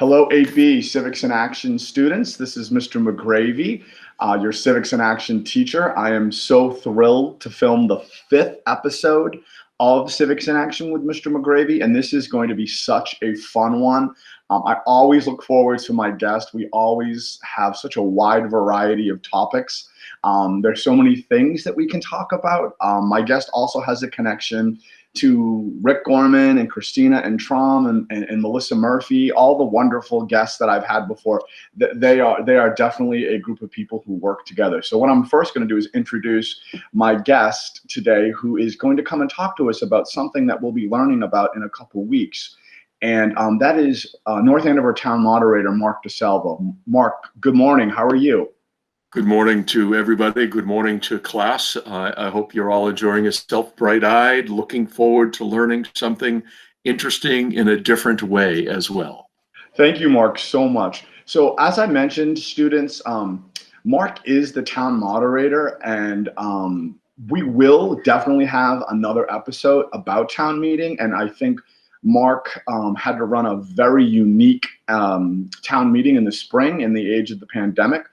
Hello, 8B Civics in Action students. This is Mr. McGravey, your Civics in Action teacher. I am so thrilled to film the 5th episode of Civics in Action with Mr. McGravey, and this is going to be such a fun one. I always look forward to my guest. We always have such a wide variety of topics. There's so many things that we can talk about. My guest also has a connection to Rick Gorman and Christina and Trom and Melissa Murphy, all the wonderful guests that I've had before. They are definitely a group of people who work together. So what I'm first going to do is introduce my guest today, who is going to come and talk to us about something that we'll be learning about in a couple weeks. And that is North Andover Town Moderator, Mark DiSalvo. Mark, good morning. How are you? Good morning to everybody. Good morning to class. I hope you're all enjoying yourself bright-eyed, looking forward to learning something interesting in a different way as well. Thank you, Mark, so much. So as I mentioned, students, Mark is the town moderator, and we will definitely have another episode about town meeting. And I think Mark had to run a very unique town meeting in the spring in the age of the pandemic.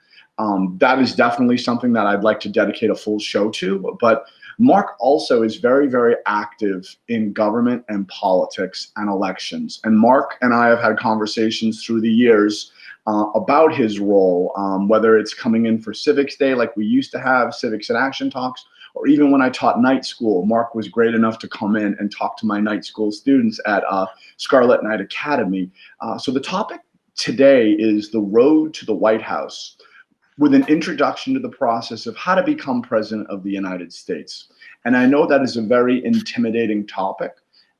That is definitely something that I'd like to dedicate a full show to. But Mark also is very, very active in government and politics and elections. And Mark and I have had conversations through the years about his role, whether it's coming in for Civics Day like we used to have, Civics in Action talks, or even when I taught night school, Mark was great enough to come in and talk to my night school students at Scarlet Knight Academy. So the topic today is the road to the White House, with an introduction to the process of how to become president of the United States. And I know that is a very intimidating topic.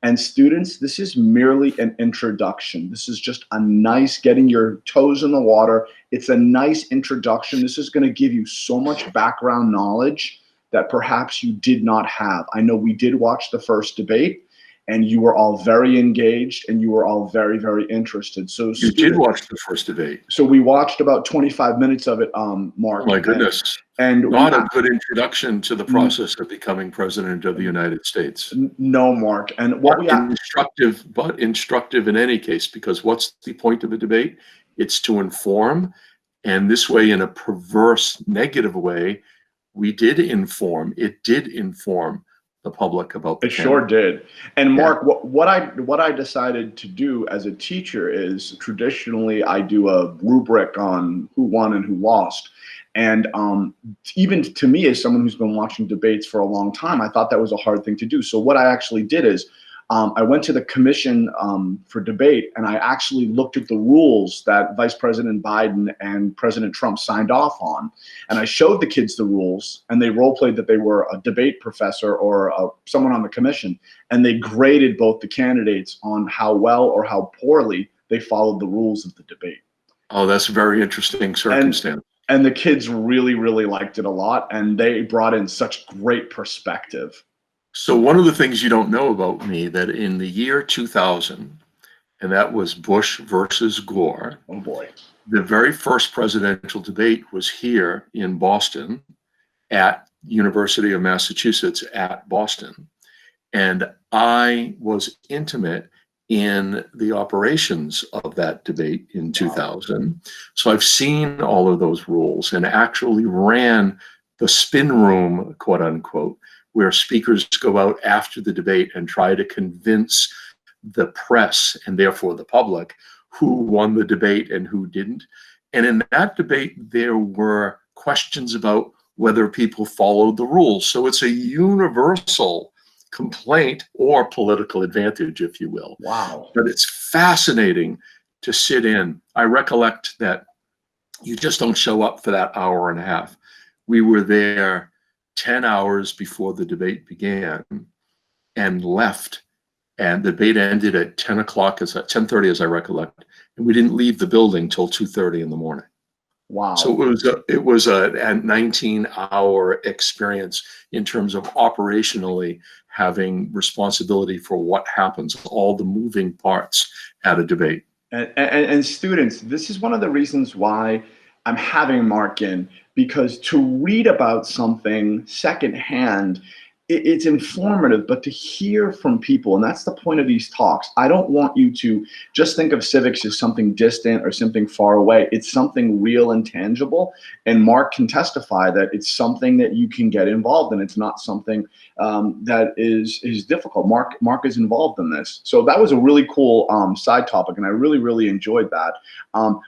And students, this is merely an introduction. This is just a nice getting your toes in the water. It's a nice introduction. This is going to give you so much background knowledge that perhaps you did not have. I know we did watch the first debate, and you were all very engaged, and you were all very, very interested. So you did watch the first debate. So we watched about 25 minutes of it, Mark. Oh my goodness. And not a good introduction to the process of becoming president of the United States. No, Mark. And what but instructive in any case, because what's the point of a debate? It's to inform. And this way, in a perverse, negative way, we did inform. It did inform the public about the It sure did. And Mark, what I decided to do as a teacher is traditionally I do a rubric on who won and who lost. And even to me, as someone who's been watching debates for a long time, I thought that was a hard thing to do. So what I actually did is I went to the commission for debate, and I actually looked at the rules that Vice President Biden and President Trump signed off on. And I showed the kids the rules, and they role played that they were a debate professor or someone on the commission. And they graded both the candidates on how well or how poorly they followed the rules of the debate. Oh, that's a very interesting circumstance. And the kids really, really liked it a lot, and they brought in such great perspective. So one of the things you don't know about me, that in the year 2000, and that was Bush versus Gore. Oh boy. The very first presidential debate was here in Boston at University of Massachusetts at Boston. And I was intimate in the operations of that debate in 2000. So I've seen all of those rules and actually ran the spin room, quote unquote, where speakers go out after the debate and try to convince the press and therefore the public who won the debate and who didn't. And in that debate, there were questions about whether people followed the rules. So it's a universal complaint or political advantage, if you will. Wow. But it's fascinating to sit in. I recollect that you just don't show up for that hour and a half. We were there 10 hours before the debate began and left, and the debate ended at 10 o'clock, 10:30 as I recollect, and we didn't leave the building till 2:30 in the morning. Wow. So it was a 19-hour experience in terms of operationally having responsibility for what happens, all the moving parts at a debate. And students, this is one of the reasons why I'm having Mark in, because to read about something secondhand it's informative, but to hear from people, and that's the point of these talks. I don't want you to just think of civics as something distant or something far away. It's something real and tangible. And Mark can testify that it's something that you can get involved in. It's not something that is difficult. Mark is involved in this. So that was a really cool side topic, and I really, really enjoyed that.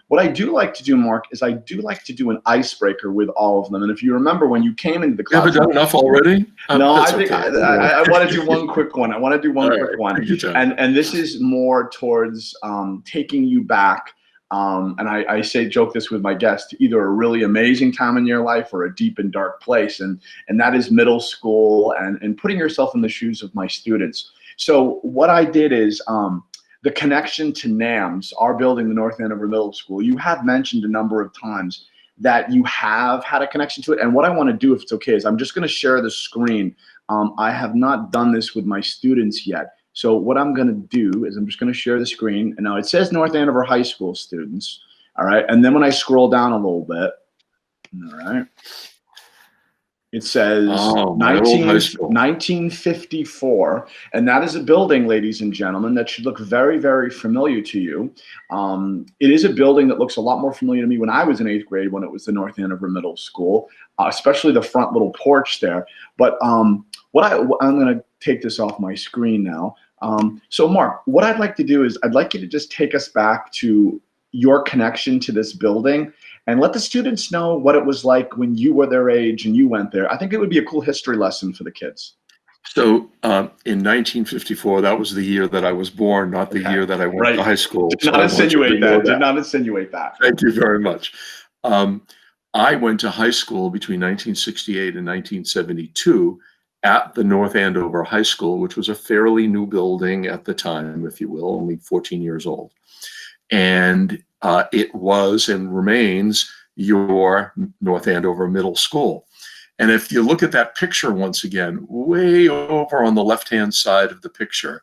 What I do like to do, Mark, is I do like to do an icebreaker with all of them. And if you remember when you came into the class, you haven't done enough already? No, I think okay. I want to do one quick one. I want to do one quick one. And this is more towards taking you back. And I joke this with my guests, to either a really amazing time in your life or a deep and dark place. And that is middle school and putting yourself in the shoes of my students. So what I did is the connection to NAMS, our building, the North Andover Middle School. You have mentioned a number of times that you have had a connection to it. And what I want to do, if it's okay, is I'm just going to share the screen. I have not done this with my students yet. So what I'm going to do is I'm just going to share the screen. And now it says North Andover High School students. All right. And then when I scroll down a little bit, all right, it says 1954. And that is a building, ladies and gentlemen, that should look very, very familiar to you. It is a building that looks a lot more familiar to me when I was in 8th grade, when it was the North Andover Middle School, especially the front little porch there. But I'm going to take this off my screen now. So Mark, what I'd like to do is I'd like you to just take us back to your connection to this building and let the students know what it was like when you were their age and you went there. I think it would be a cool history lesson for the kids. So in 1954, that was the year that I was born, not the year that I went to high school. Did not insinuate that. Did not insinuate that. Thank you very much. I went to high school between 1968 and 1972 at the North Andover High School, which was a fairly new building at the time, if you will, only 14 years old. And it was and remains your North Andover Middle School. And if you look at that picture once again, way over on the left-hand side of the picture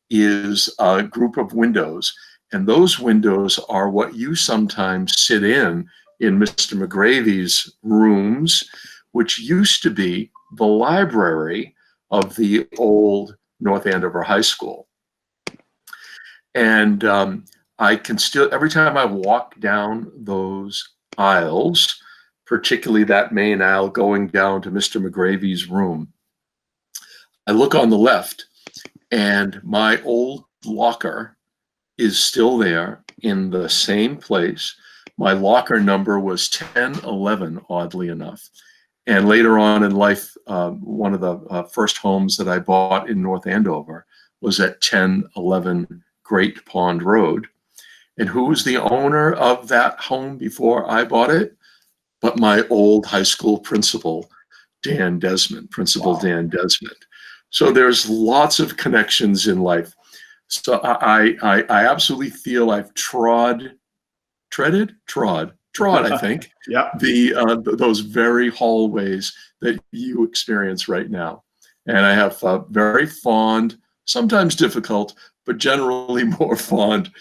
is a group of windows. And those windows are what you sometimes sit in Mr. McGravey's rooms, which used to be the library of the old North Andover High School. And I can still, every time I walk down those aisles, particularly that main aisle going down to Mr. McGravey's room, I look on the left and my old locker is still there in the same place. My locker number was 1011, oddly enough. And later on in life, one of the first homes that I bought in North Andover was at 1011 Great Pond Road. And who was the owner of that home before I bought it? But my old high school principal, Dan Desmond, Principal Dan Desmond. So there's lots of connections in life. So I absolutely feel I've trod, I think, those very hallways that you experience right now. And I have very fond, sometimes difficult, but generally more fond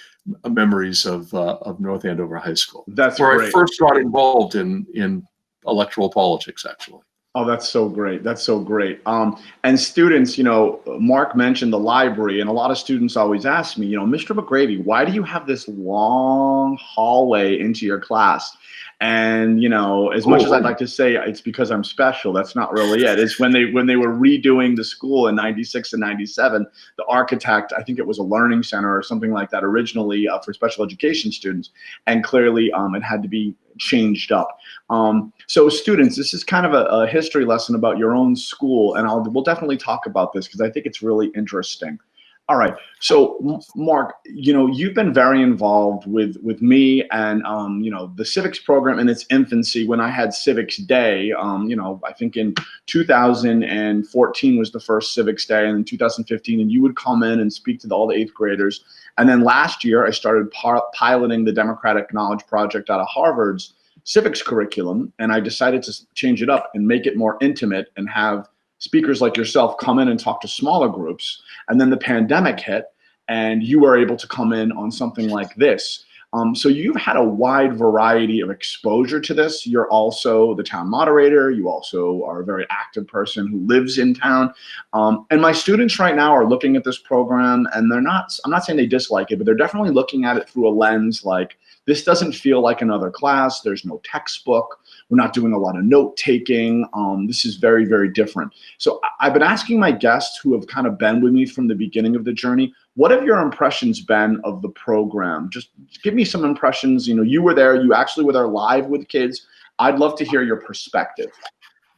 memories of North Andover High School. That's where great. I first got involved in electoral politics, actually. Oh, that's so great. That's so great. And students, you know, Mark mentioned the library, and a lot of students always ask me, you know, Mr. McGravey, why do you have this long hallway into your class? And, you know, as much as I'd like to say it's because I'm special, that's not really it. It's when they were redoing the school in 96 and 97, the architect, I think it was a learning center or something like that originally for special education students. And clearly it had to be changed up. So students, this is kind of a history lesson about your own school, and we'll definitely talk about this because I think it's really interesting. All right, so Mark, you know, you've been very involved with me and you know, the civics program in its infancy. When I had Civics Day, you know, I think in 2014 was the first Civics Day, and in 2015, and you would come in and speak to all the 8th graders. And then last year, I started piloting the Democratic Knowledge Project out of Harvard's civics curriculum, and I decided to change it up and make it more intimate and have speakers like yourself come in and talk to smaller groups. And then the pandemic hit, and you were able to come in on something like this. So you've had a wide variety of exposure to this. You're also the town moderator. You also are a very active person who lives in town. And my students right now are looking at this program, and I'm not saying they dislike it, but they're definitely looking at it through a lens like, this doesn't feel like another class. There's no textbook. We're not doing a lot of note taking. This is very, very different. So I've been asking my guests who have kind of been with me from the beginning of the journey, what have your impressions been of the program? Just give me some impressions. You know, you were there, you actually were there live with kids. I'd love to hear your perspective.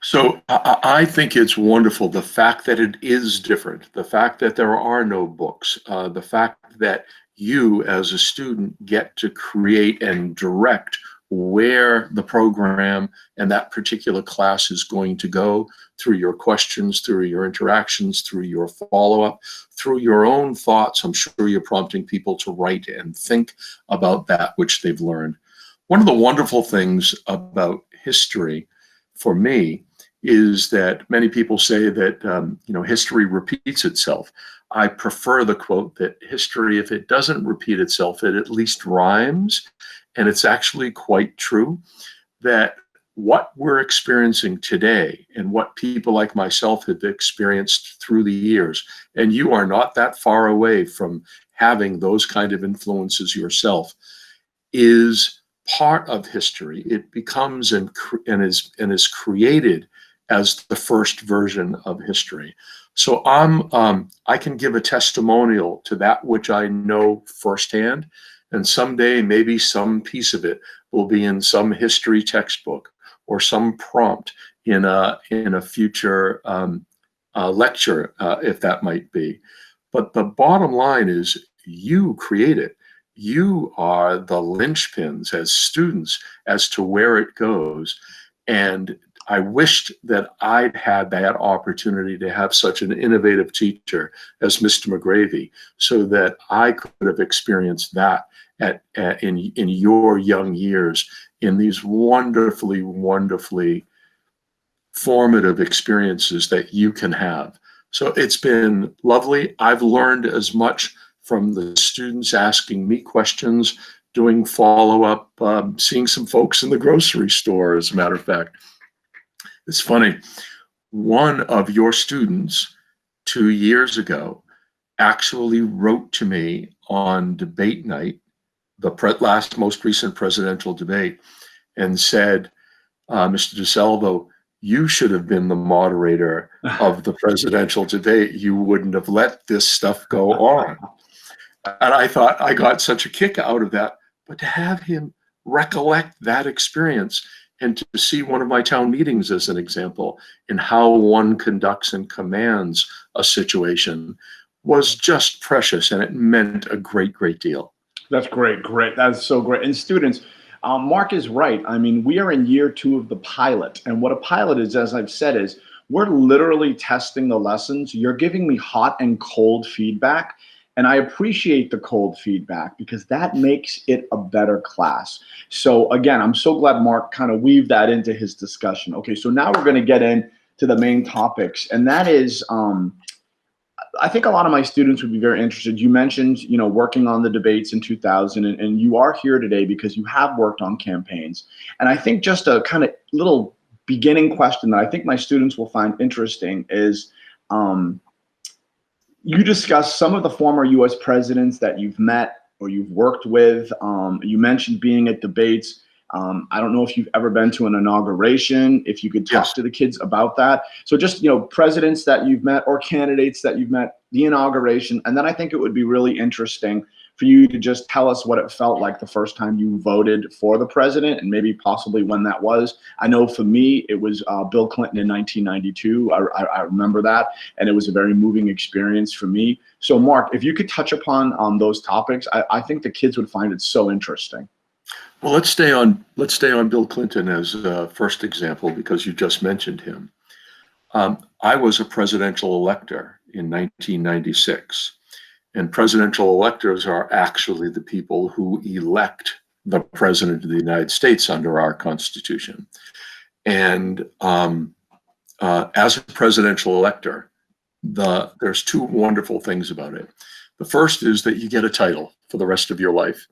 So I think it's wonderful, the fact that it is different, the fact that there are no books, the fact that you as a student get to create and direct where the program and that particular class is going to go through your questions, through your interactions, through your follow-up, through your own thoughts. I'm sure you're prompting people to write and think about that which they've learned. One of the wonderful things about history for me is that many people say that history repeats itself. I prefer the quote that history, if it doesn't repeat itself, it at least rhymes. And it's actually quite true that what we're experiencing today and what people like myself have experienced through the years, and you are not that far away from having those kind of influences yourself, is part of history. It becomes and is created as the first version of history. So I can give a testimonial to that which I know firsthand, and someday maybe some piece of it will be in some history textbook or some prompt in a future lecture, if that might be. But the bottom line is you create it. You are the linchpins as students as to where it goes. And I wished that I'd had that opportunity to have such an innovative teacher as Mr. McGravey, so that I could have experienced that in your young years, in these wonderfully, wonderfully formative experiences that you can have. So it's been lovely. I've learned as much from the students asking me questions, doing follow-up, seeing some folks in the grocery store, as a matter of fact. It's funny, one of your students 2 years ago actually wrote to me on debate night, the most recent presidential debate, and said, Mr. DiSalvo, you should have been the moderator of the presidential debate. You wouldn't have let this stuff go on. And I thought I got such a kick out of that, but to have him recollect that experience and to see one of my town meetings as an example in how one conducts and commands a situation was just precious, and it meant a great, great deal. That's great, great. That's so great. And students, Mark is right. I mean, we are in year 2 of the pilot. And what a pilot is, as I've said, is we're literally testing the lessons. You're giving me hot and cold feedback. And I appreciate the cold feedback because that makes it a better class. So again, I'm so glad Mark kind of weaved that into his discussion. Okay, so now we're going to get into the main topics. And that is, I think a lot of my students would be very interested. You mentioned, working on the debates in 2000, and you are here today because you have worked on campaigns. And I think just a kind of little beginning question that I think my students will find interesting is, you discussed some of the former U.S. presidents that you've met or you've worked with. You mentioned being at debates. I don't know if you've ever been to an inauguration, if you could talk to the kids about that. So just, presidents that you've met or candidates that you've met, the inauguration. And then I think it would be really interesting for you to just tell us what it felt like the first time you voted for the president and maybe possibly when that was. I know for me, it was Bill Clinton in 1992. I remember that, and it was a very moving experience for me. So Mark, if you could touch upon those topics, I think the kids would find it so interesting. Well, let's stay on Bill Clinton as a first example because you just mentioned him. I was a presidential elector in 1996. And presidential electors are actually the people who elect the president of the United States under our Constitution. And as a presidential elector, there's 2 wonderful things about it. The first is that you get a title for the rest of your life.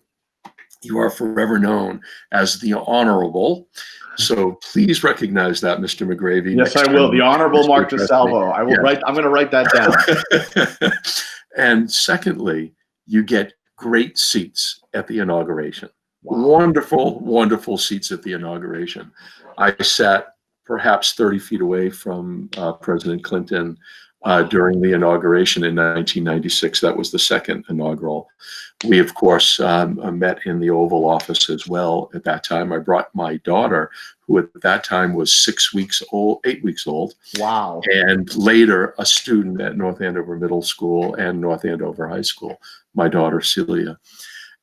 you are forever known as the Honorable. So please recognize that, Mr. McGravey. Yes, I will. The Honorable Mark DiSalvo. I will write. I'm going to write that down. And secondly, you get great seats at the inauguration. Wow. Wonderful, wonderful seats at the inauguration. I sat perhaps 30 feet away from President Clinton during the inauguration in 1996. That was the second inaugural. We, of course, met in the Oval Office as well at that time. I brought my daughter, who at that time was 8 weeks old. Wow. And later a student at North Andover Middle School and North Andover High School, my daughter Celia.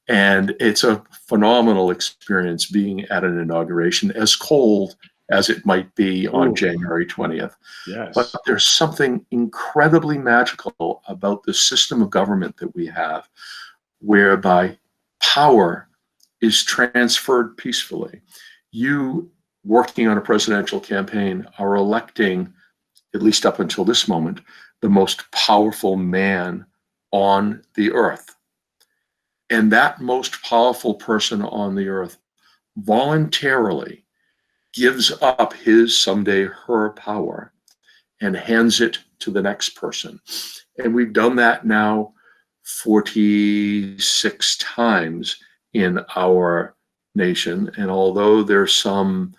And it's a phenomenal experience being at an inauguration, as cold as it might be on January 20th. Yes. But there's something incredibly magical about the system of government that we have, whereby power is transferred peacefully. You, working on a presidential campaign, are electing, at least up until this moment, the most powerful man on the earth. And that most powerful person on the earth voluntarily gives up his, someday her power and hands it to the next person. And we've done that now 46 times in our nation. And although there's some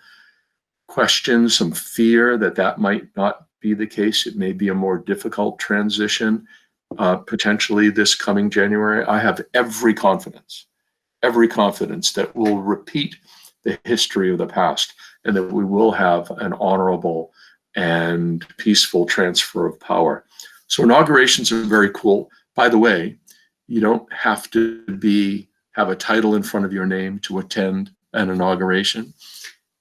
questions, some fear that that might not be the case, it may be a more difficult transition, potentially this coming January, I have every confidence that we'll repeat the history of the past and that we will have an honorable and peaceful transfer of power. So inaugurations are very cool. By the way, you don't have to have a title in front of your name to attend an inauguration.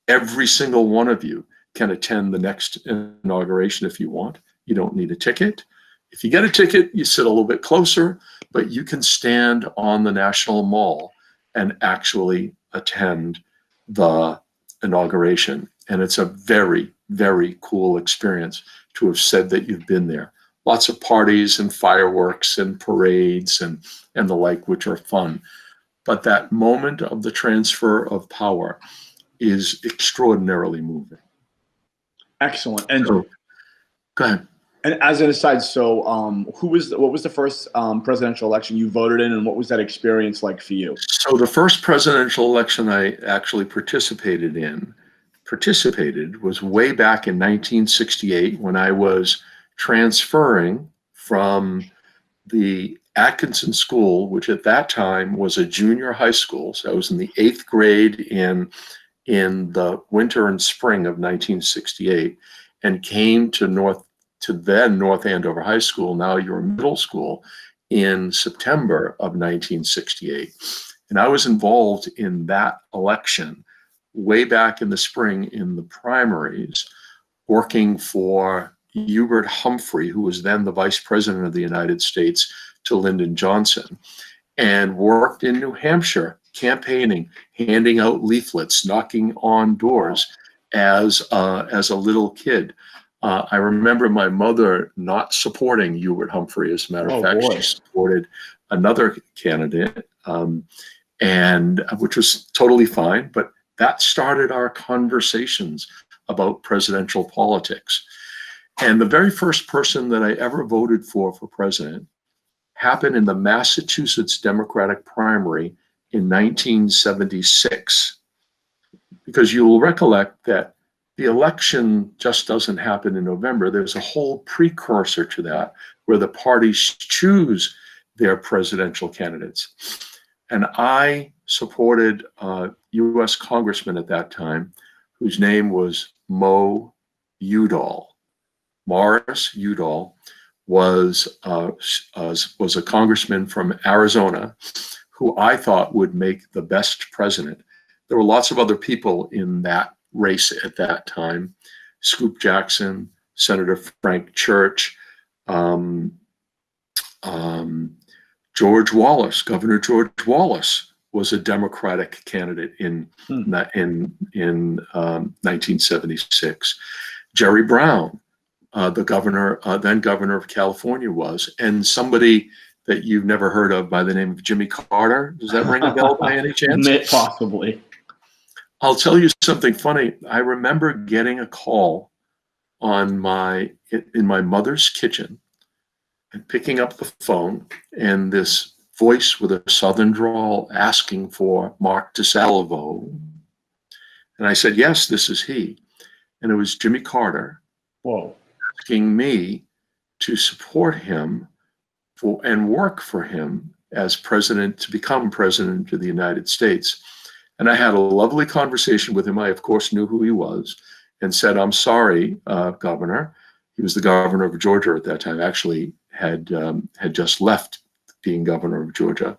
Every single one of you can attend the next inauguration if you want. You don't need a ticket. If you get a ticket, you sit a little bit closer, but you can stand on the National Mall and actually attend the inauguration. And it's a very, very cool experience to have said that you've been there. Lots of parties and fireworks and parades and the like, which are fun. But that moment of the transfer of power is extraordinarily moving. Excellent. And so, go ahead. And as an aside, so what was the first presidential election you voted in, and what was that experience like for you? So the first presidential election I actually participated was way back in 1968 when I was transferring from the Atkinson School, which at that time was a junior high school. So I was in the 8th grade in the winter and spring of 1968 and came to then North Andover High School, now your middle school, in September of 1968. And I was involved in that election way back in the spring in the primaries, working for Hubert Humphrey, who was then the Vice President of the United States, to Lyndon Johnson, and worked in New Hampshire, campaigning, handing out leaflets, knocking on doors as a little kid. I remember my mother not supporting Hubert Humphrey. As a matter of fact, she supported another candidate, and which was totally fine. But that started our conversations about presidential politics. And the very first person that I ever voted for president happened in the Massachusetts Democratic primary in 1976. Because you will recollect that the election just doesn't happen in November. There's a whole precursor to that where the parties choose their presidential candidates. And I supported a U.S. congressman at that time whose name was Mo Udall. Morris Udall was a congressman from Arizona who I thought would make the best president. There were lots of other people in that race at that time: Scoop Jackson, Senator Frank Church, George Wallace. Governor George Wallace was a Democratic candidate in 1976. Jerry Brown, the governor, then governor of California, was, and somebody that you've never heard of by the name of Jimmy Carter. Does that ring a bell by any chance? Possibly. I'll tell you something funny. I remember getting a call in my mother's kitchen and picking up the phone, and this voice with a southern drawl asking for Mark DiSalvo. And I said, yes, this is he. And it was Jimmy Carter. Whoa. Asking me to support him and work for him as president, to become president of the United States. And I had a lovely conversation with him. I, of course, knew who he was, and said, I'm sorry, Governor. He was the governor of Georgia at that time, actually had just left being governor of Georgia,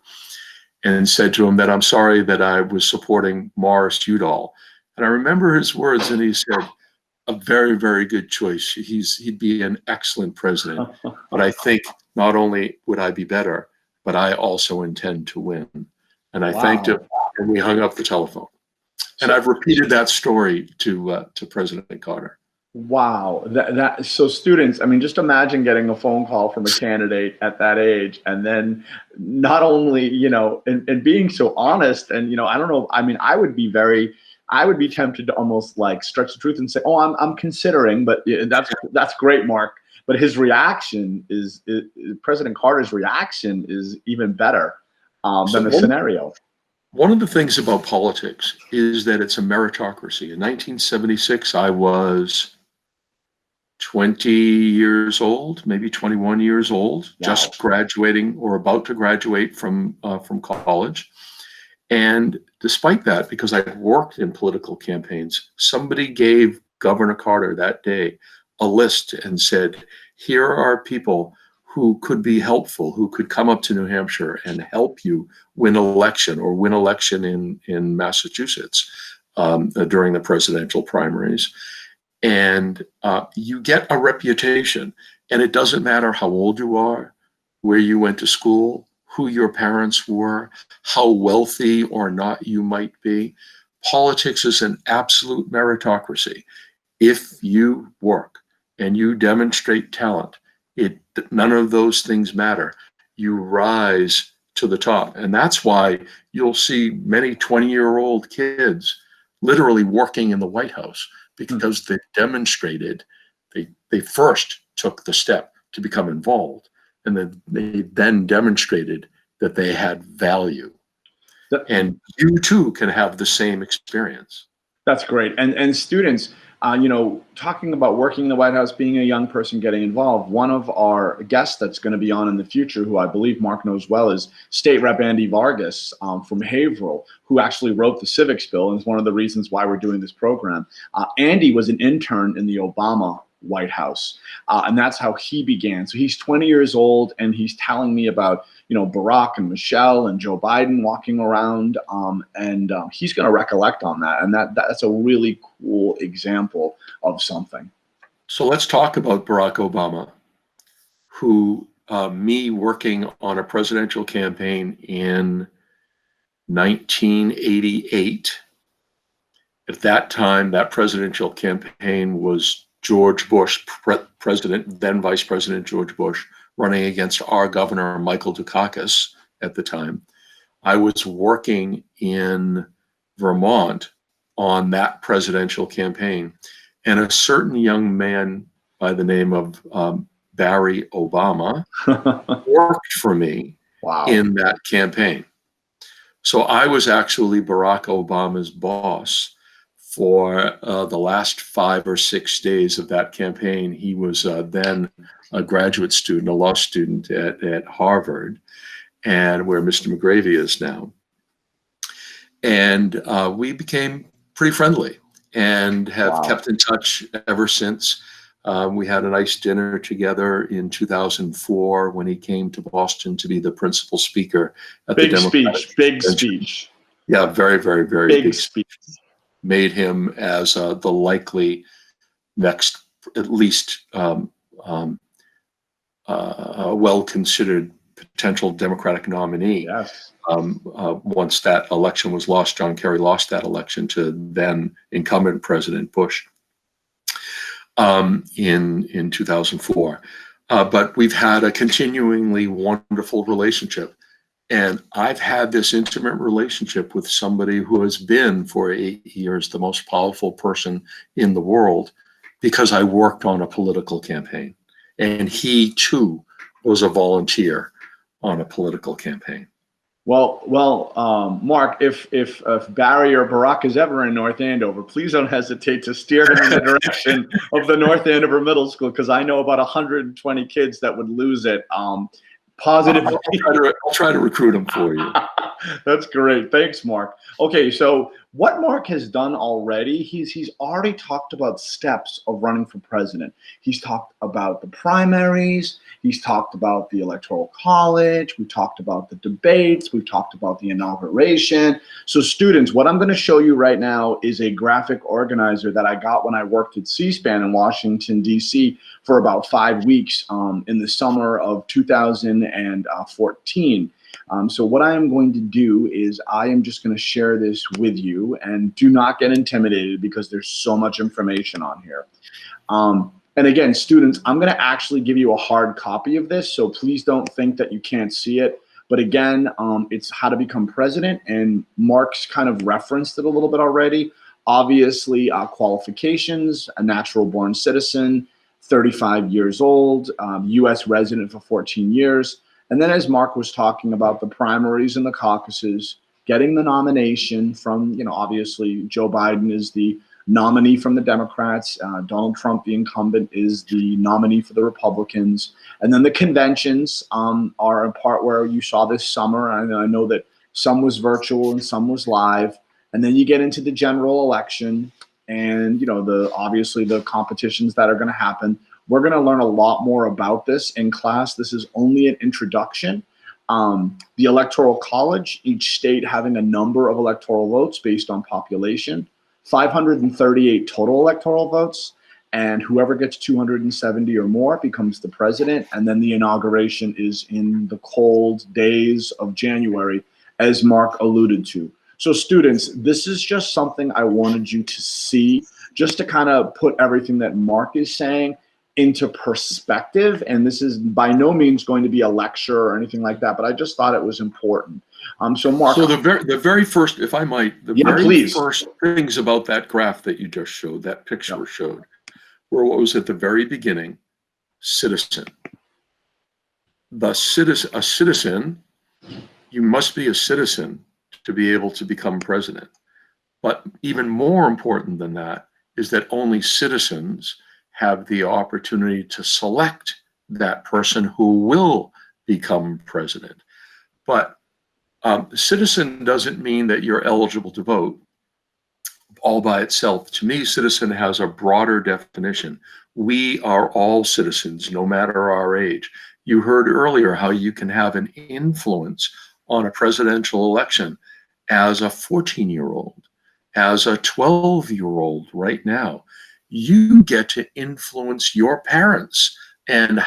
and said to him that I'm sorry that I was supporting Morris Udall. And I remember his words, and he said, a very, very good choice. He'd be an excellent president. But I think not only would I be better, but I also intend to win. And I thanked him, and we hung up the telephone. And I've repeated that story to President Carter. Wow. So students, I mean, just imagine getting a phone call from a candidate at that age, and then not only, you know, and being so honest, and, you know, I don't know, I mean, I would be tempted to almost like stretch the truth and say, oh, I'm considering, but that's great, Mark. But his reaction is President Carter's reaction is even better than the scenario. One of the things about politics is that it's a meritocracy. In 1976, I was 20 years old, maybe 21 years old, wow, just graduating or about to graduate from college. And despite that, because I worked in political campaigns, somebody gave Governor Carter that day a list and said, here are people who could be helpful, who could come up to New Hampshire and help you win election in Massachusetts during the presidential primaries. And you get a reputation, and it doesn't matter how old you are, where you went to school, who your parents were, how wealthy or not you might be. Politics is an absolute meritocracy. If you work and you demonstrate talent, none of those things matter. You rise to the top. And that's why you'll see many 20-year-old kids literally working in the White House, because they demonstrated, they first took the step to become involved, and then they demonstrated that they had value. And you too can have the same experience. That's great. And students, you know, talking about working in the White House, being a young person getting involved, one of our guests that's going to be on in the future, who I believe Mark knows well, is State Rep Andy Vargas from Haverhill, who actually wrote the Civics bill, and is one of the reasons why we're doing this program. Andy was an intern in the Obama White House, and that's how he began. So he's 20 years old, and he's telling me about, you know, Barack and Michelle and Joe Biden walking around, and he's going to recollect on that, and that's a really cool example of something. So let's talk about Barack Obama, who me working on a presidential campaign in 1988. At that time, that presidential campaign was George Bush, then Vice President George Bush, running against our governor, Michael Dukakis, at the time. I was working in Vermont on that presidential campaign, and a certain young man by the name of Barry Obama worked for me in that campaign. So I was actually Barack Obama's boss for the last 5 or 6 days of that campaign. He was then a graduate student, a law student at Harvard, and where Mr. McGravey is now. And we became pretty friendly and have kept in touch ever since. We had a nice dinner together in 2004 when he came to Boston to be the principal speaker at the Democratic Big speech. Yeah, very, very, very big speech. Made him as the likely next, at least well-considered potential Democratic nominee. Yes. Once that election was lost, John Kerry lost that election to then incumbent President Bush in 2004. but we've had a continuingly wonderful relationship. And I've had this intimate relationship with somebody who has been for 8 years the most powerful person in the world because I worked on a political campaign. And he too was a volunteer on a political campaign. Well, Mark, if Barry or Barack is ever in North Andover, please don't hesitate to steer him in the direction of the North Andover Middle School, because I know about 120 kids that would lose it. Positively. I'll try to recruit him for you. That's great. Thanks, Mark. Okay, so what Mark has done already, he's already talked about steps of running for president. He's talked about the primaries. He's talked about the Electoral College. We talked about the debates. We've talked about the inauguration. So students, what I'm going to show you right now is a graphic organizer that I got when I worked at C-SPAN in Washington, D.C. for about 5 weeks in the summer of 2014. So what I am going to do is I am just going to share this with you, and do not get intimidated because there's so much information on here. And again, students, I'm going to actually give you a hard copy of this, so please don't think that you can't see it. But again, it's how to become president, and Mark's kind of referenced it a little bit already. Obviously, qualifications: a natural born citizen, 35 years old, U.S. resident for 14 years. And then, as Mark was talking about, the primaries and the caucuses, getting the nomination from, obviously Joe Biden is the nominee from the Democrats. Donald Trump, the incumbent, is the nominee for the Republicans. And then the conventions are a part where you saw this summer. I know that some was virtual and some was live. And then you get into the general election and, obviously the competitions that are going to happen. We're going to learn a lot more about this in class. This is only an introduction. The Electoral College, each state having a number of electoral votes based on population, 538 total electoral votes, and whoever gets 270 or more becomes the president. And then the inauguration is in the cold days of January, as Mark alluded to. So students, this is just something I wanted you to see, just to kind of put everything that Mark is saying into perspective. And this is by no means going to be a lecture or anything like that, but I just thought it was important. So Mark. So the very first, if I might, the very first things about that graph that you just showed, that picture showed, were what was at the very beginning: citizen. A citizen, you must be a citizen to be able to become president. But even more important than that is that only citizens have the opportunity to select that person who will become president. But citizen doesn't mean that you're eligible to vote all by itself. To me, citizen has a broader definition. We are all citizens, no matter our age. You heard earlier how you can have an influence on a presidential election as a 14-year-old, as a 12-year-old right now. You get to influence your parents and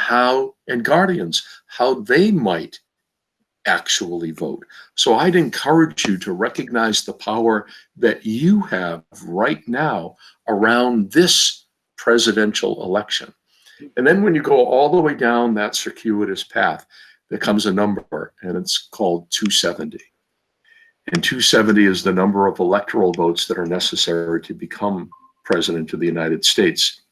guardians, how they might actually vote. So I'd encourage you to recognize the power that you have right now around this presidential election. And then when you go all the way down that circuitous path, there comes a number, and it's called 270. And 270 is the number of electoral votes that are necessary to become president of the United States.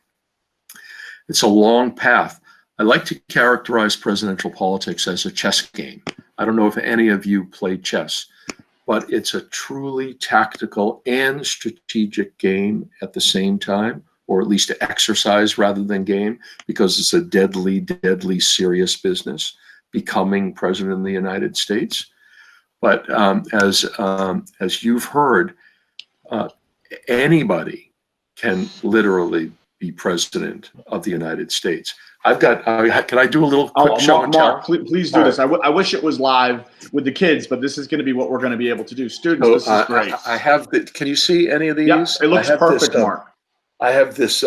It's a long path. I like to characterize presidential politics as a chess game. I don't know if any of you play chess, but it's a truly tactical and strategic game at the same time, or at least exercise rather than game, because it's a deadly, deadly serious business, becoming president of the United States. But as you've heard, anybody can literally be president of the United States. I've got, can I do a little quick show and tell? Mark, please do this. I wish it was live with the kids, but this is going to be what we're going to be able to do. Students, this is great. I have the, can you see any of these? Yeah, it looks perfect, Mark. I have this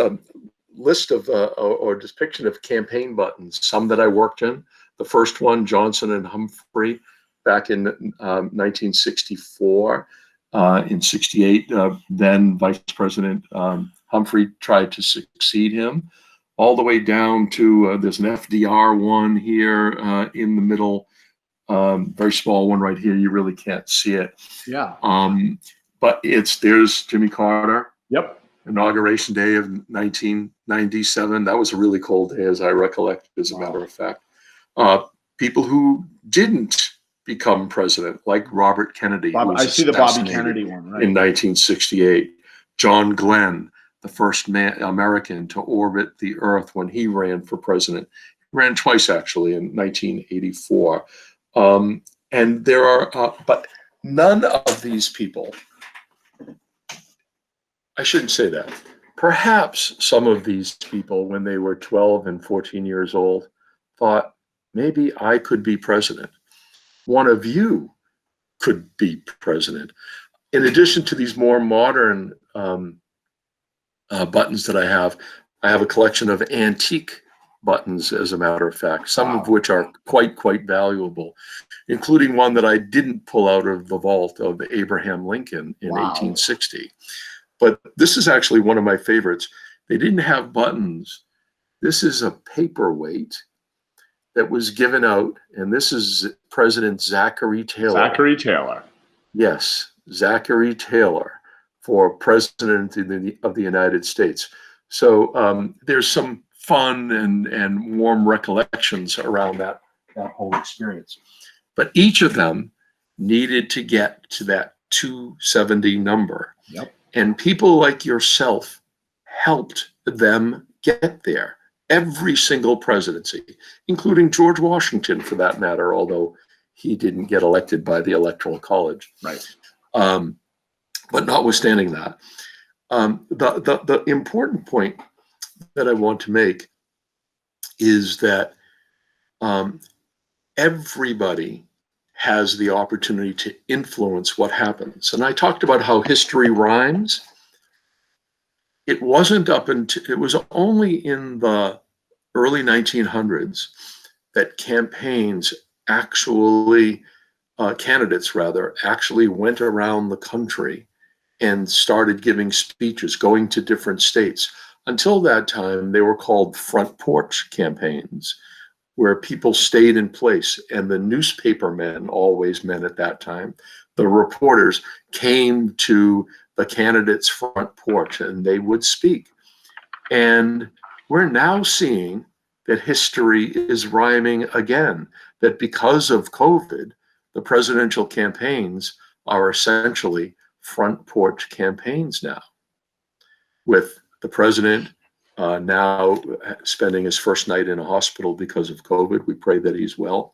list of, or depiction of campaign buttons, some that I worked in. The first one, Johnson and Humphrey, back in 1964. In 68, then Vice President Humphrey tried to succeed him. all the way down to there's an FDR one here in the middle, very small one right here. You really can't see it. Yeah. But there's Jimmy Carter. Yep. Inauguration day of 1997. That was a really cold day, as I recollect, as a matter of fact. People who didn't become president, like Robert Kennedy. I see the Bobby Kennedy one, right? In 1968. John Glenn, the first American to orbit the Earth when he ran for president. He ran twice, actually, in 1984. And there are, but none of these people, I shouldn't say that. Perhaps some of these people, when they were 12 and 14 years old, thought, maybe I could be president. One of you could be president. In addition to these more modern buttons that I have a collection of antique buttons, as a matter of fact, some of which are quite valuable, including one that I didn't pull out of the vault of Abraham Lincoln in 1860. But this is actually one of my favorites. They didn't have buttons. This is a paperweight that was given out, and this is President Zachary Taylor. Zachary Taylor. Yes, Zachary Taylor for President of the United States. So there's some fun and warm recollections around that whole experience. But each of them needed to get to that 270 number. Yep. And people like yourself helped them get there. Every single presidency, including George Washington, for that matter, although he didn't get elected by the Electoral College. Right. But notwithstanding that, the important point that I want to make is that everybody has the opportunity to influence what happens. And I talked about how history rhymes. It wasn't it was only in the early 1900s that campaigns candidates actually went around the country and started giving speeches, going to different states. Until that time, they were called front porch campaigns, where people stayed in place, and the newspapermen, always men at that time, the reporters, came to the candidate's front porch and they would speak. And we're now seeing that history is rhyming again, that because of COVID, the presidential campaigns are essentially front porch campaigns now, with the president now spending his first night in a hospital because of COVID. We pray that he's well.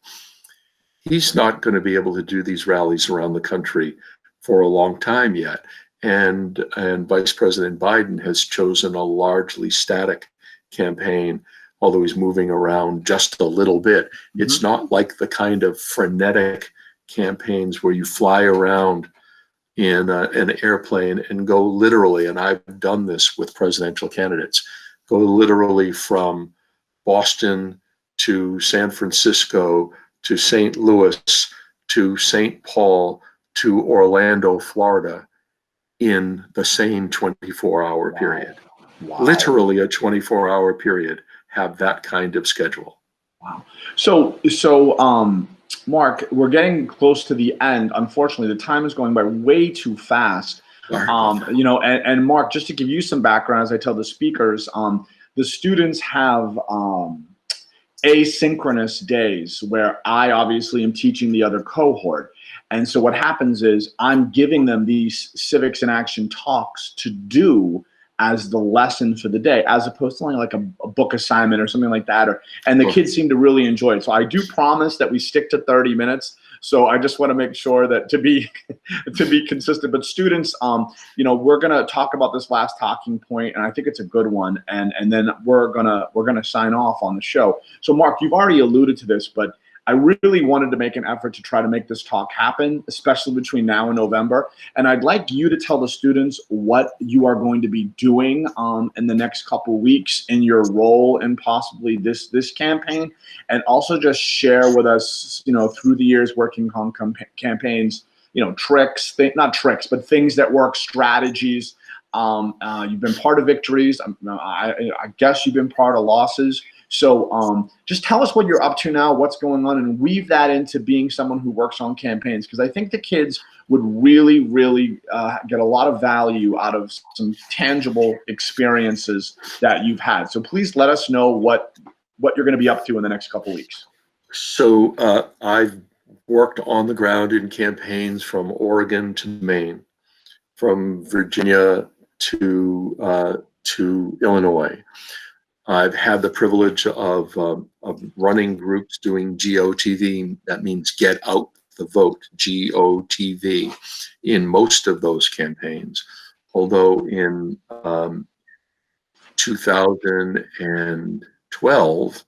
He's not going to be able to do these rallies around the country for a long time yet. And Vice President Biden has chosen a largely static campaign, although he's moving around just a little bit. It's not like the kind of frenetic campaigns where you fly around in an airplane and go literally, and I've done this with presidential candidates, go literally from Boston to San Francisco to St. Louis to St. Paul to Orlando, Florida in the same 24-hour period. Wow. Literally a 24-hour period, have that kind of schedule. Wow. So Mark, we're getting close to the end. Unfortunately, the time is going by way too fast. And Mark, just to give you some background, as I tell the speakers, the students have asynchronous days where I obviously am teaching the other cohort. And so what happens is I'm giving them these civics in action talks to do as the lesson for the day, as opposed to like a book assignment or something like that. And the kids seem to really enjoy it. So I do promise that we stick to 30 minutes. So I just want to make sure that to be consistent. But students, we're gonna talk about this last talking point, and I think it's a good one. And then we're gonna sign off on the show. So Mark, you've already alluded to this, but I really wanted to make an effort to try to make this talk happen, especially between now and November. And I'd like you to tell the students what you are going to be doing in the next couple weeks in your role in possibly this campaign, and also just share with us, through the years working on campaigns, tricks, not tricks, but things that work, strategies, You've been part of victories. I guess you've been part of losses. So just tell us what you're up to now, what's going on, and weave that into being someone who works on campaigns, because I think the kids would really, really get a lot of value out of some tangible experiences that you've had. So please let us know what you're going to be up to in the next couple weeks. So I've worked on the ground in campaigns from Oregon to Maine, from Virginia to Illinois. I've had the privilege of running groups doing GOTV. That means get out the vote, GOTV, in most of those campaigns. Although in 2012,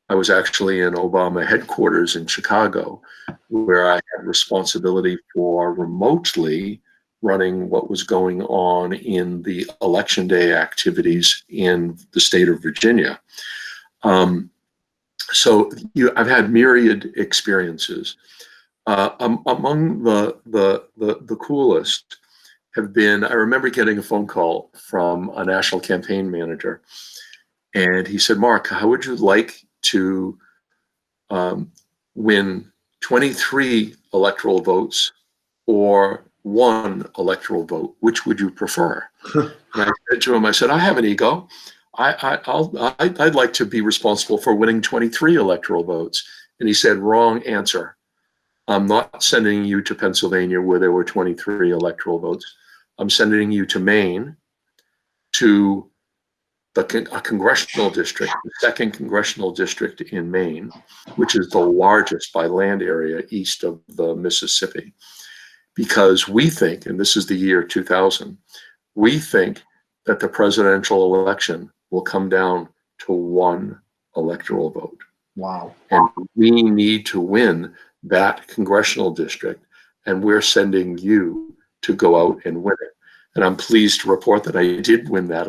I was actually in Obama headquarters in Chicago, where I had responsibility for remotely running what was going on in the election day activities in the state of Virginia. So I've had myriad experiences. Among the coolest have been, I remember getting a phone call from a national campaign manager, and he said, "Mark, how would you like to win 23 electoral votes or 1 electoral vote? Which would you prefer?" And I said to him, I said, "I have an ego. I'd like to be responsible for winning 23 electoral votes." And he said, "Wrong answer. I'm not sending you to Pennsylvania where there were 23 electoral votes. I'm sending you to Maine, to a congressional district, the 2nd congressional district in Maine, which is the largest by land area east of the Mississippi. Because we think, and this is the year 2000, we think that the presidential election will come down to 1 electoral vote." Wow. And we need to win that congressional district, and we're sending you to go out and win it. And I'm pleased to report that I did win that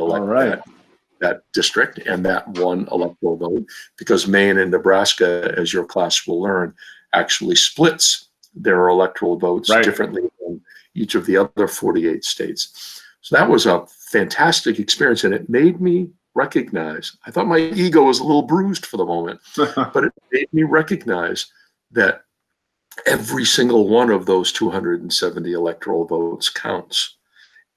that district and that 1 electoral vote, because Maine and Nebraska, as your class will learn, actually splits their electoral votes differently than each of the other 48 states. So that was a fantastic experience, and it made me recognize, I thought my ego was a little bruised for the moment, but it made me recognize that every single one of those 270 electoral votes counts,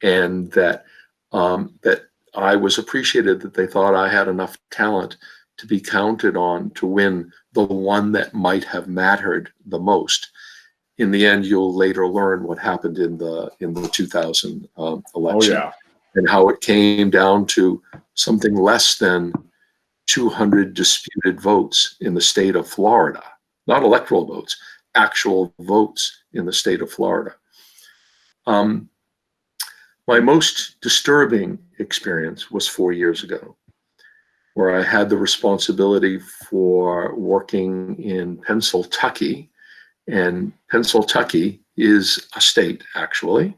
and that that I was appreciated that they thought I had enough talent to be counted on to win the one that might have mattered the most. In the end, you'll later learn what happened in the 2000 election, and how it came down to something less than 200 disputed votes in the state of Florida, not electoral votes, actual votes in the state of Florida. My most disturbing experience was 4 years ago, where I had the responsibility for working in Pennsylvania, and Pennsylvania is a state, actually,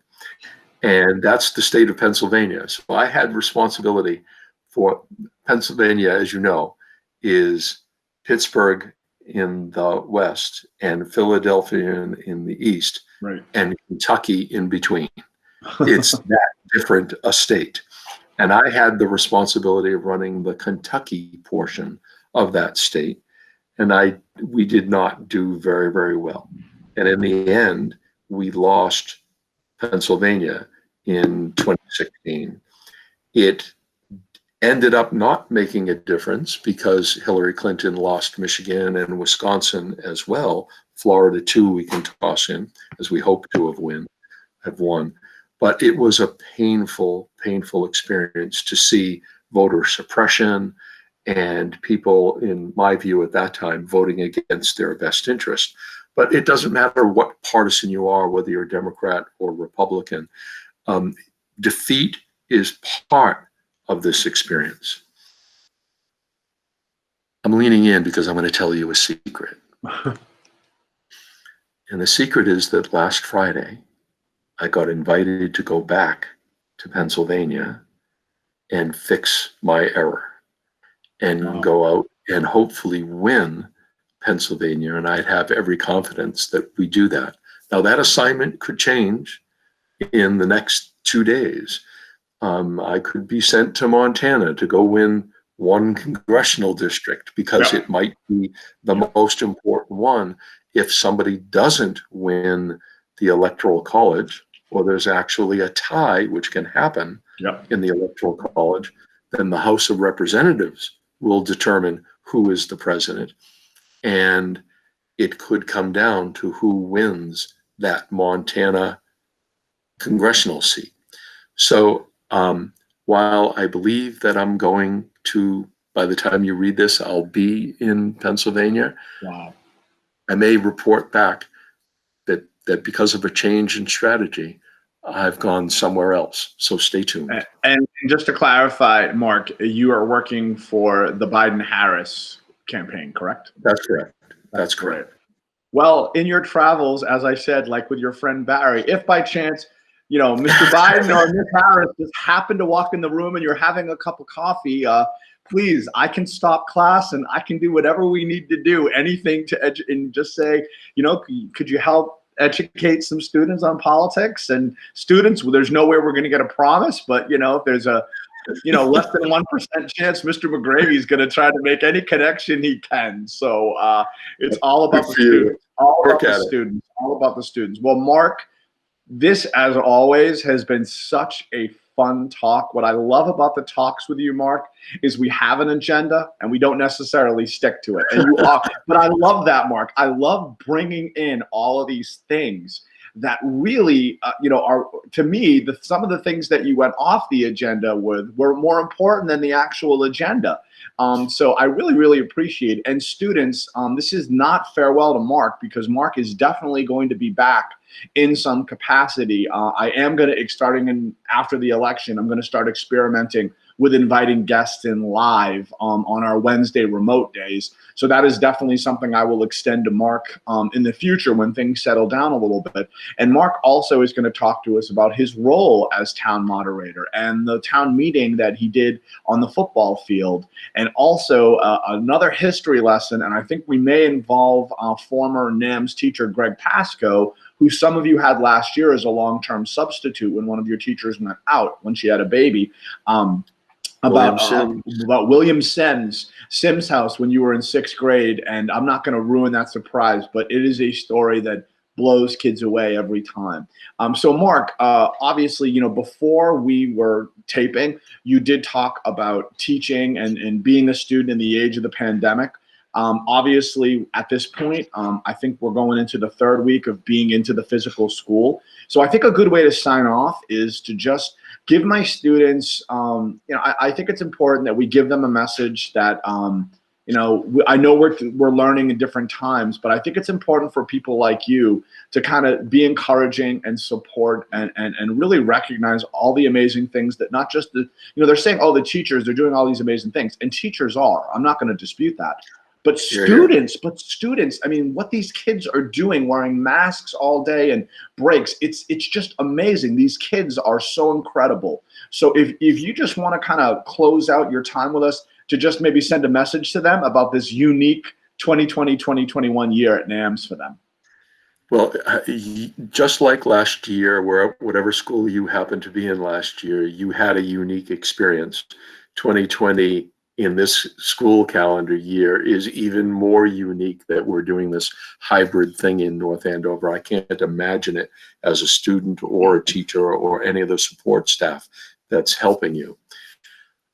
and that's the state of Pennsylvania. So I had responsibility for Pennsylvania, as you know, is Pittsburgh in the west and Philadelphia in the east, and Kentucky in between. It's that different a state. And I had the responsibility of running the Kentucky portion of that state. And we did not do very, very well. And in the end, we lost Pennsylvania in 2016. It ended up not making a difference because Hillary Clinton lost Michigan and Wisconsin as well. Florida too, we can toss in, as we hope to have won. But it was a painful, painful experience to see voter suppression and people, in my view at that time, voting against their best interest. But it doesn't matter what partisan you are, whether you're Democrat or Republican. Defeat is part of this experience. I'm leaning in because I'm going to tell you a secret. And the secret is that last Friday, I got invited to go back to Pennsylvania and fix my error and go out and hopefully win Pennsylvania. And I'd have every confidence that we do that. Now, that assignment could change in the next 2 days. I could be sent to Montana to go win one congressional district because it might be the most important one. If somebody doesn't win the electoral college, or there's actually a tie, which can happen in the electoral college, then the House of Representatives will determine who is the president. And it could come down to who wins that Montana congressional seat. So while I believe that I'm going to, by the time you read this, I'll be in Pennsylvania. Wow. I may report back that because of a change in strategy, I've gone somewhere else. So stay tuned. And just to clarify, Mark, you are working for the Biden-Harris campaign, correct? That's correct. That's correct. Great. Well, in your travels, as I said, like with your friend Barry, if by chance, you know, Mr. Biden or Ms. Harris just happen to walk in the room and you're having a cup of coffee, please, I can stop class and I can do whatever we need to do, anything to and just say, you know, could you help educate some students on politics? And students, well, there's no way we're going to get a promise, but you know, if there's a less than 1% chance Mr. McGravey is going to try to make any connection he can. So it's all about the students, all about the students. Well, Mark, this, as always, has been such a fun talk. What I love about the talks with you, Mark, is we have an agenda and we don't necessarily stick to it. And you are, but I love that, Mark. I love bringing in all of these things that really, are, to me, some of the things that you went off the agenda with were more important than the actual agenda. So I really, really appreciate it. And students, this is not farewell to Mark, because Mark is definitely going to be back in some capacity. I am going to, starting after the election, I'm going to start experimenting with inviting guests in live on our Wednesday remote days. So that is definitely something I will extend to Mark in the future when things settle down a little bit. And Mark also is going to talk to us about his role as town moderator and the town meeting that he did on the football field. And also another history lesson, and I think we may involve former NAMS teacher Greg Pasco, who some of you had last year as a long-term substitute when one of your teachers went out when she had a baby. About William Sims' house when you were in 6th grade. And I'm not going to ruin that surprise, but it is a story that blows kids away every time. So Mark, obviously, before we were taping, you did talk about teaching and being a student in the age of the pandemic. Obviously, at this point, I think we're going into the 3rd week of being into the physical school. So I think a good way to sign off is to just give my students, I think it's important that we give them a message that, I know we're learning in different times, but I think it's important for people like you to kind of be encouraging and support and really recognize all the amazing things that not just they're saying, oh, the teachers, they're doing all these amazing things, and teachers are. I'm not going to dispute that. But students, I mean, what these kids are doing, wearing masks all day and breaks, it's just amazing. These kids are so incredible. So if you just want to kind of close out your time with us to just maybe send a message to them about this unique 2020-2021 year at NAMS for them. Well, just like last year, whatever school you happened to be in last year, you had a unique experience. 2020 in this school calendar year is even more unique that we're doing this hybrid thing in North Andover. I can't imagine it as a student or a teacher or any of the support staff that's helping you.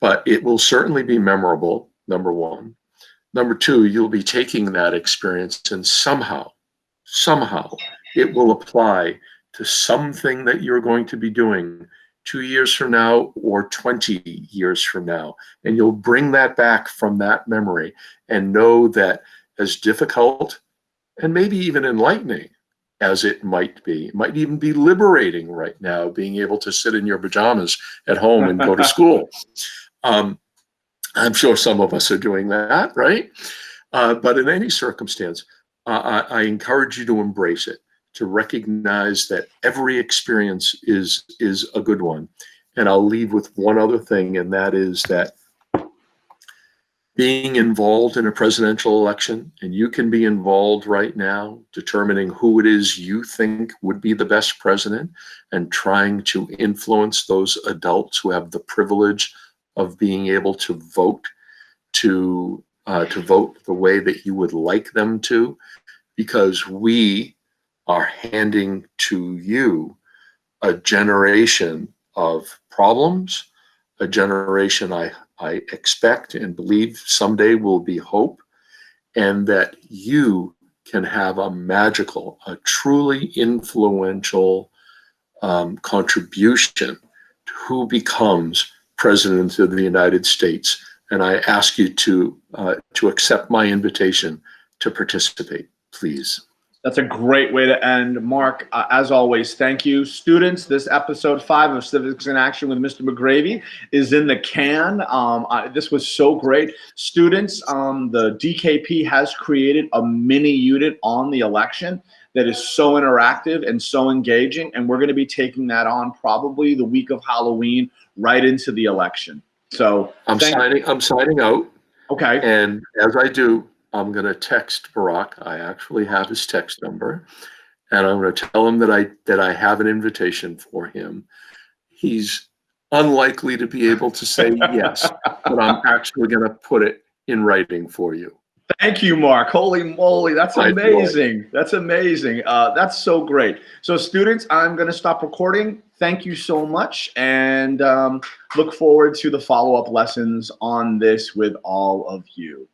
But it will certainly be memorable, number one. Number two, you'll be taking that experience and somehow it will apply to something that you're going to be doing 2 years from now or 20 years from now. And you'll bring that back from that memory and know that as difficult and maybe even enlightening as it might even be liberating right now, being able to sit in your pajamas at home and go to school. I'm sure some of us are doing that, right? But in any circumstance, I encourage you to embrace it, to recognize that every experience is a good one. And I'll leave with one other thing, and that is that being involved in a presidential election, and you can be involved right now determining who it is you think would be the best president and trying to influence those adults who have the privilege of being able to vote to vote the way that you would like them to, because we are handing to you a generation of problems, a generation I expect and believe someday will be hope, and that you can have a magical, a truly influential contribution to who becomes President of the United States. And I ask you to accept my invitation to participate, please. That's a great way to end. Mark, as always, thank you. Students, this episode 5 of Civics in Action with Mr. McGravey is in the can. This was so great. Students, the DKP has created a mini unit on the election that is so interactive and so engaging, and we're going to be taking that on probably the week of Halloween right into the election. So I'm signing out. Okay. And as I do, I'm going to text Barack. I actually have his text number, and I'm going to tell him that I have an invitation for him. He's unlikely to be able to say yes, but I'm actually going to put it in writing for you. Thank you, Mark. Holy moly, that's amazing. That's amazing. That's so great. So students, I'm going to stop recording. Thank you so much, and look forward to the follow-up lessons on this with all of you.